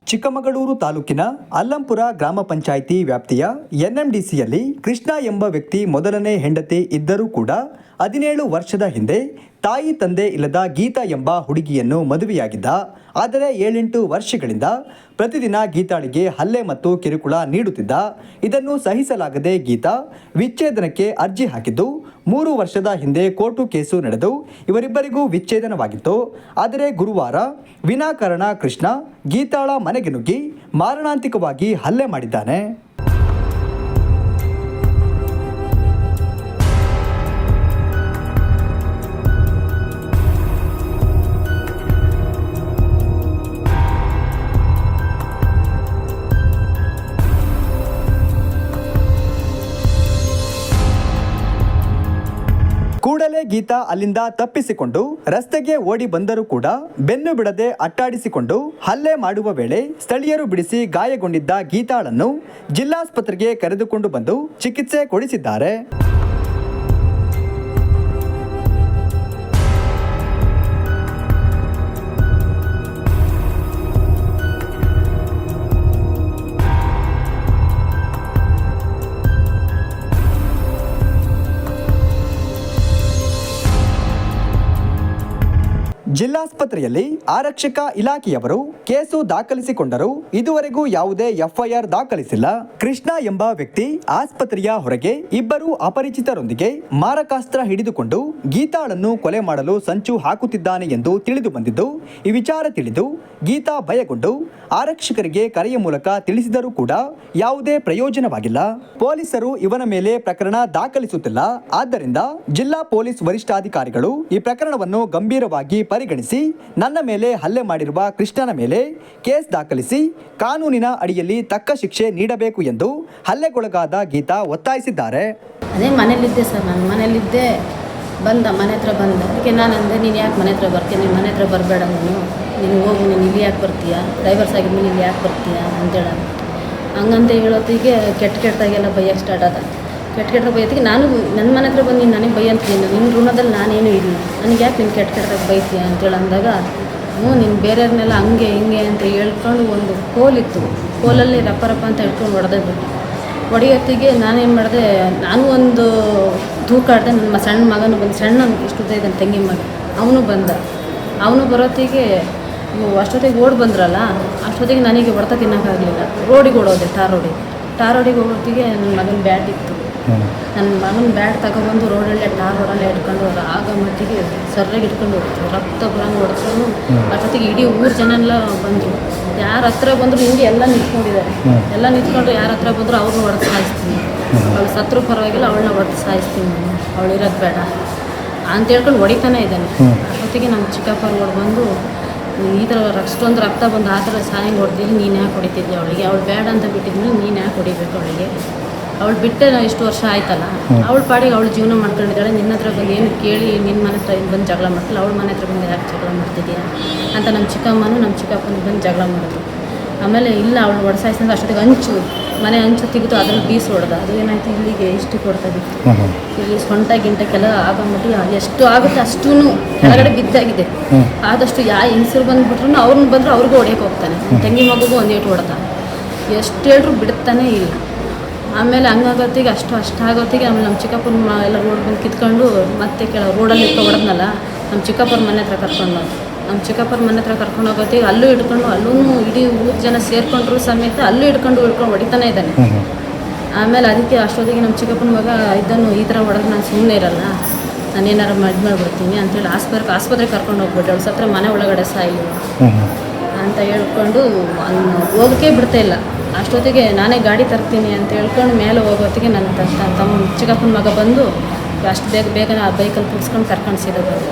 ಚಿಕ್ಕಮಗಳೂರು ತಾಲೂಕಿನ ಅಲ್ಲಂಪುರ ಗ್ರಾಮ ಪಂಚಾಯಿತಿ ವ್ಯಾಪ್ತಿಯ ಎನ್ಎಂಡಿಸಿಯಲ್ಲಿ ಕೃಷ್ಣ ಎಂಬ ವ್ಯಕ್ತಿ ಮೊದಲನೇ ಹೆಂಡತಿ ಇದ್ದರೂ ಕೂಡ 17 ವರ್ಷದ ಹಿಂದೆ ತಾಯಿ ತಂದೆ ಇಲ್ಲದ ಗೀತಾ ಎಂಬ ಹುಡುಗಿಯನ್ನು ಮದುವೆಯಾಗಿದ್ದ. ಆದರೆ 7-8 ವರ್ಷಗಳಿಂದ ಪ್ರತಿದಿನ ಗೀತಾಳಿಗೆ ಹಲ್ಲೆ ಮತ್ತು ಕಿರುಕುಳ ನೀಡುತ್ತಿದ್ದ. ಇದನ್ನು ಸಹಿಸಲಾಗದೆ ಗೀತಾ ವಿಚ್ಛೇದನಕ್ಕೆ ಅರ್ಜಿ ಹಾಕಿದ್ದು 3 ವರ್ಷದ ಹಿಂದೆ ಕೋರ್ಟು ಕೇಸು ನಡೆದು ಇವರಿಬ್ಬರಿಗೂ ವಿಚ್ಛೇದನವಾಗಿತ್ತು. ಆದರೆ ಗುರುವಾರ ವಿನಾಕಾರಣ ಕೃಷ್ಣ ಗೀತಾಳ ಮನೆಗೆ ನುಗ್ಗಿ ಮಾರಣಾಂತಿಕವಾಗಿ ಹಲ್ಲೆ ಮಾಡಿದ್ದಾನೆ. ಕೂಡಲೇ ಗೀತಾ ಅಲ್ಲಿಂದ ತಪ್ಪಿಸಿಕೊಂಡು ರಸ್ತೆಗೆ ಓಡಿ ಬಂದರೂ ಕೂಡ ಬೆನ್ನು ಬಿಡದೆ ಅಟ್ಟಾಡಿಸಿಕೊಂಡು ಹಲ್ಲೆ ಮಾಡುವ ವೇಳೆ ಸ್ಥಳೀಯರು ಬಿಡಿಸಿ ಗಾಯಗೊಂಡಿದ್ದ ಗೀತಾಳನ್ನು ಜಿಲ್ಲಾಸ್ಪತ್ರೆಗೆ ಕರೆದುಕೊಂಡು ಬಂದು ಚಿಕಿತ್ಸೆ ಕೊಡಿಸಿದ್ದಾರೆ. ಜಿಲ್ಲಾಸ್ಪತ್ರೆಯಲ್ಲಿ ಆರಕ್ಷಕ ಇಲಾಖೆಯವರು ಕೇಸು ದಾಖಲಿಸಿಕೊಂಡರು. ಇದುವರೆಗೂ ಯಾವುದೇ ಎಫ್ಐಆರ್ ದಾಖಲಿಸಿಲ್ಲ. ಕೃಷ್ಣ ಎಂಬ ವ್ಯಕ್ತಿ ಆಸ್ಪತ್ರೆಯ ಹೊರಗೆ ಇಬ್ಬರು ಅಪರಿಚಿತರೊಂದಿಗೆ ಮಾರಕಾಸ್ತ್ರ ಹಿಡಿದುಕೊಂಡು ಗೀತಾಳನ್ನು ಕೊಲೆ ಮಾಡಲು ಸಂಚು ಹಾಕುತ್ತಿದ್ದಾನೆ ಎಂದು ತಿಳಿದು ಬಂದಿದ್ದು, ಈ ವಿಚಾರ ತಿಳಿದು ಗೀತಾ ಭಯಗೊಂಡು ಆರಕ್ಷಕರಿಗೆ ಕರೆಯ ಮೂಲಕ ತಿಳಿಸಿದರೂ ಕೂಡ ಯಾವುದೇ ಪ್ರಯೋಜನವಾಗಿಲ್ಲ. ಪೊಲೀಸರು ಇವನ ಮೇಲೆ ಪ್ರಕರಣ ದಾಖಲಿಸುತ್ತಿಲ್ಲ. ಆದ್ದರಿಂದ ಜಿಲ್ಲಾ ಪೊಲೀಸ್ ವರಿಷ್ಠಾಧಿಕಾರಿಗಳು ಈ ಪ್ರಕರಣವನ್ನು ಗಂಭೀರವಾಗಿ ಪರಿಗಣಿಸಿ ನನ್ನ ಮೇಲೆ ಹಲ್ಲೆ ಮಾಡಿರುವ ಕೃಷ್ಣನ ಮೇಲೆ ಕೇಸ್ ದಾಖಲಿಸಿ ಕಾನೂನಿನ ಅಡಿಯಲ್ಲಿ ತಕ್ಕ ಶಿಕ್ಷೆ ನೀಡಬೇಕು ಎಂದು ಹಲ್ಲೆಗೊಳಗಾದ ಗೀತಾ ಒತ್ತಾಯಿಸಿದ್ದಾರೆ. ಅದೇ ಮನೇಲಿದ್ದೆ ಸರ್, ನಾನು ಮನೇಲಿದ್ದೆ. ಮನೆ ಹತ್ರ ಬಂದ. ಅದಕ್ಕೆ ನಾನು ಅಂದೆ, ನೀನು ಯಾಕೆ ಮನೆ ಹತ್ರ ಬರ್ತೀನಿ? ನೀನು ಮನೆ ಹತ್ರ ಬರಬೇಡ, ನೀನು ಹೋಗು, ನೀನು ಇಲ್ಲಿ ಯಾಕೆ ಬರ್ತೀಯಾ? ಡ್ರೈವರ್ಸ್ ಆಗಿದ್ಮೇಲೆ ಇಲ್ಲಿ ಯಾಕೆ ಬರ್ತೀಯಾ ಅಂತೇಳ. ಹಂಗಂತ ಹೇಳೋತ್ತಿಗೆ ಕೆಟ್ಟದಾಗೆಲ್ಲ ಬೈಯಕ್ಕೆ ಸ್ಟಾರ್ಟ್ ಆದ. ಕೆಟ್ಟ ಬೈಯತ್ತಿಗೆ ನಾನು ನನ್ನ ಮನೆ ಹತ್ರ ಬಂದು ನೀನು ನನಗೆ ಬೈಯಂತೀನಿ, ನಿನ್ನ ಋಣದಲ್ಲಿ ನಾನೇನು ಇಲ್ಲ, ನನಗೆ ಯಾಕೆ ನೀನು ಕೆಟ್ಟದಾಗ ಬೈತೀಯ ಅಂತೇಳಿ ಅಂದಾಗ, ನೀನು ಬೇರೆಯವ್ರನ್ನೆಲ್ಲ ಹಂಗೆ ಹಿಂಗೆ ಅಂತ ಹೇಳ್ಕೊಂಡು ಒಂದು ಕೋಲಿತ್ತು, ಕೋಲಲ್ಲಿ ರಪ್ಪ ಅಂತ ಹೇಳ್ಕೊಂಡು ಹೊಡೆದ್ಬಿಟ್ಟು ಹೊಡೆಯೋತ್ತಿಗೆ ನಾನೇನು ಮಾಡಿದೆ, ನಾನು ಒಂದು ತೂಕಾಡ್ದೆ. ನನ್ನ ಸಣ್ಣ ಮಗನೂ ಬಂದು, ಸಣ್ಣ ಇಷ್ಟುದ್ದ ಇದ್ದಾನೆ ತಂಗಿ ಮಗ, ಅವನು ಬಂದ. ಅವನು ಬರೋತ್ತಿಗೆ ಅಷ್ಟೊತ್ತಿಗೆ ಓಡಿ ಬಂದ್ರಲ್ಲ, ಅಷ್ಟೊತ್ತಿಗೆ ನನಗೆ ಹೊಡೆತ ತಿನ್ನೋಕ್ಕಾಗಲಿಲ್ಲ. ರೋಡಿಗೆ ಓಡೋದೆ, ಟಾರ್ ರೋಡಿಗೆ ಹೋಗೋತ್ತಿಗೆ ನನ್ನ ಮಗನ ಬ್ಯಾಟ್ ಇತ್ತು. ನನ್ನ ಮಗನ ಬ್ಯಾಟ್ ತಗೊಬಂದು ರೋಡಲ್ಲೇ ರೋಡಲ್ಲೇ ಇಟ್ಕೊಂಡು ಆಗ ಮಟ್ಟಿಗೆ ಸರ್ರಾಗಿ ಇಟ್ಕೊಂಡು ಹೋಗ್ತೀವಿ, ರಕ್ತ ಬರಂಗೆ ಹೊಡೆದ್ರು. ಅಷ್ಟೊತ್ತಿಗೆ ಇಡೀ ಊರು ಜನ ಎಲ್ಲ ಬಂದರು. ಯಾರ ಹತ್ರ ಬಂದರು ಹಿಂಗೆ ಎಲ್ಲ ನಿಂತ್ಕೊಂಡಿದ್ದಾರೆ. ಎಲ್ಲ ನಿಂತ್ಕೊಂಡ್ರು ಯಾರ ಹತ್ರ ಬಂದರು ಅವ್ರನ್ನ ಹೊಡೆದು ಸಾಯಿಸ್ತೀನಿ, ಅವಳು ಸತ್ರು ಪರವಾಗಿಲ್ಲ, ಅವಳನ್ನ ಹೊಡೆದು ಸಾಯಿಸ್ತೀನಿ, ಅವಳು ಇರೋದು ಬೇಡ ಅಂತ ಹೇಳ್ಕೊಂಡು ಹೊಡಿತಾನೆ ಇದ್ದಾನೆ. ಅಷ್ಟೊತ್ತಿಗೆ ನಮ್ಮ ಚಿಕ್ಕಪ್ಪರು ಓಡಿ ಬಂದು, ಈ ಥರ ಅಷ್ಟೊಂದು ರಕ್ತ ಬಂದು ಆ ಥರ ಸಾಯಂಗೆ ಹೊಡೆದಿದ್ದು ನೀನು ಯಾಕೆ ಹೊಡಿತಿದ್ದೆ ಅವಳಿಗೆ? ಅವಳು ಬೇಡ ಅಂತ ಬಿಟ್ಟಿದ್ಮೇಲೆ ನೀನು ಯಾಕೆ ಹೊಡಿಬೇಕು ಅವಳಿಗೆ? ಅವಳು ಬಿಟ್ಟೆ ಇಷ್ಟು ವರ್ಷ ಆಯ್ತಲ್ಲ, ಅವಳ ಪಾಡಿಗೆ ಅವಳು ಜೀವನ ಮಾಡ್ಕೊಂಡಿದ್ದಾಳೆ. ನಿನ್ನ ಹತ್ರ ಬಂದು ಏನು ಕೇಳಿ ನಿನ್ನ ಮನೆ ಹತ್ರ ಬಂದು ಜಗಳ ಮಾಡ್ತಿಲ್ಲ, ಅವಳ ಮನೆ ಹತ್ರ ಬಂದು ಯಾಕೆ ಜಗಳ ಮಾಡ್ತಿದ್ದೀಯಾ ಅಂತ ನಮ್ಮ ಚಿಕ್ಕಮ್ಮನೂ ನಮ್ಮ ಚಿಕ್ಕಪ್ಪನ ಬಂದು ಜಗಳ ಮಾಡಿದ್ರು. ಆಮೇಲೆ ಇಲ್ಲ, ಅವಳು ಹೊಡೆಸಾಯಿಸಿದ್ರೆ ಅಷ್ಟೊತ್ತಿಗೆ ಮನೆ ಹಂಚು ತೆಗೆದು ಅದ್ರಲ್ಲಿ ಬೀಸಿ ಹೊಡೆದ. ಅದು ಏನಾಯ್ತು, ಇಲ್ಲಿಗೆ ಇಷ್ಟು ಕೊಡ್ತಾಗಿತ್ತು, ಇಲ್ಲಿ ಸೊಂಟ ಗಿಂಟಕ್ಕೆಲ್ಲ ಆಗಂಬಿಟ್ಟು ಎಷ್ಟು ಆಗುತ್ತೆ ಅಷ್ಟೂ ಕೆಳಗಡೆ ಬಿದ್ದಾಗಿದೆ. ಆದಷ್ಟು ಹೆಂಗಸರು ಬಂದುಬಿಟ್ರು ಅವ್ರನ್ನ ಬಂದರೂ ಅವ್ರಿಗೂ ಹೊಡೆಯೋಕೆ ಹೋಗ್ತಾನೆ. ತಂಗಿ ಮಗುಗೂ ಒಂದೇಟು ಹೊಡೆದ. ಎಷ್ಟು ಹೇಳ್ರು ಬಿಡುತ್ತಾನೆ ಇಲ್ಲ. ಆಮೇಲೆ ಹಂಗಾಗೋತ್ತಿಗೆ ಅಷ್ಟಾಗೋತ್ತಿಗೆ ಆಮೇಲೆ ನಮ್ಮ ಚಿಕ್ಕಪ್ಪನ ಎಲ್ಲ ರೋಡ್ ಬಂದು ಕಿತ್ಕೊಂಡು ಮತ್ತೆ ರೋಡಲ್ಲಿ ಹೊಡೆದ್ನಲ್ಲ, ನಮ್ಮ ಚಿಕ್ಕಪ್ಪರ ಮನೆ ಹತ್ರ ಕರ್ಕೊಂಡು ನಮ್ಮ ಚಿಕ್ಕಪ್ಪರ ಮನೆ ಹತ್ರ ಕರ್ಕೊಂಡು ಹೋಗೋತ್ತಿಗೆ ಅಲ್ಲೂ ಹಿಡ್ಕೊಂಡು, ಅಲ್ಲೂ ಇಡೀ ಊರು ಜನ ಸೇರಿಕೊಂಡ್ರು ಸಮೇತ ಅಲ್ಲೂ ಹಿಡ್ಕೊಂಡು ಹೊಡಿತಾನೆ ಇದ್ದಾನೆ. ಆಮೇಲೆ ಅದಕ್ಕೆ ಅಷ್ಟೊತ್ತಿಗೆ ನಮ್ಮ ಚಿಕ್ಕಪ್ಪನ ಮಗ ಇದನ್ನು ಈ ಥರ ಹೊಡೆದು ನಾನು ಸುಮ್ಮನೆ ಇರಲ್ಲ, ನಾನು ಏನಾರು ಮಾಡಿಬಿಡ್ತೀನಿ ಅಂತೇಳಿ ಆಸ್ಪತ್ರೆಗೆ ಕರ್ಕೊಂಡು ಹೋಗ್ಬಿಟ್ಟು ಅವಳು ಸತ್ರ ಮನೆ ಒಳಗಡೆ ಸಾಯಿಲ್ಲ ಅಂತ ಹೇಳ್ಕೊಂಡು ಹೋಗೋಕ್ಕೆ ಬಿಡ್ತಾ ಇಲ್ಲ. ಅಷ್ಟೊತ್ತಿಗೆ ನಾನೇ ಗಾಡಿ ತರ್ತೀನಿ ಅಂತ ಹೇಳ್ಕೊಂಡು ಮೇಲೆ ಹೋಗೋತ್ತಿಗೆ ನನ್ನ ತಮ್ಮ ಚಿಕ್ಕಪ್ಪನ ಮಗ ಬಂದು ಅಷ್ಟು ಬೇಗ ಆ ಬೈಕಲ್ಲಿ ಕೂರಿಸ್ಕೊಂಡು ಕರ್ಕೊಂಡು ಸೀದಾ ಬಂದು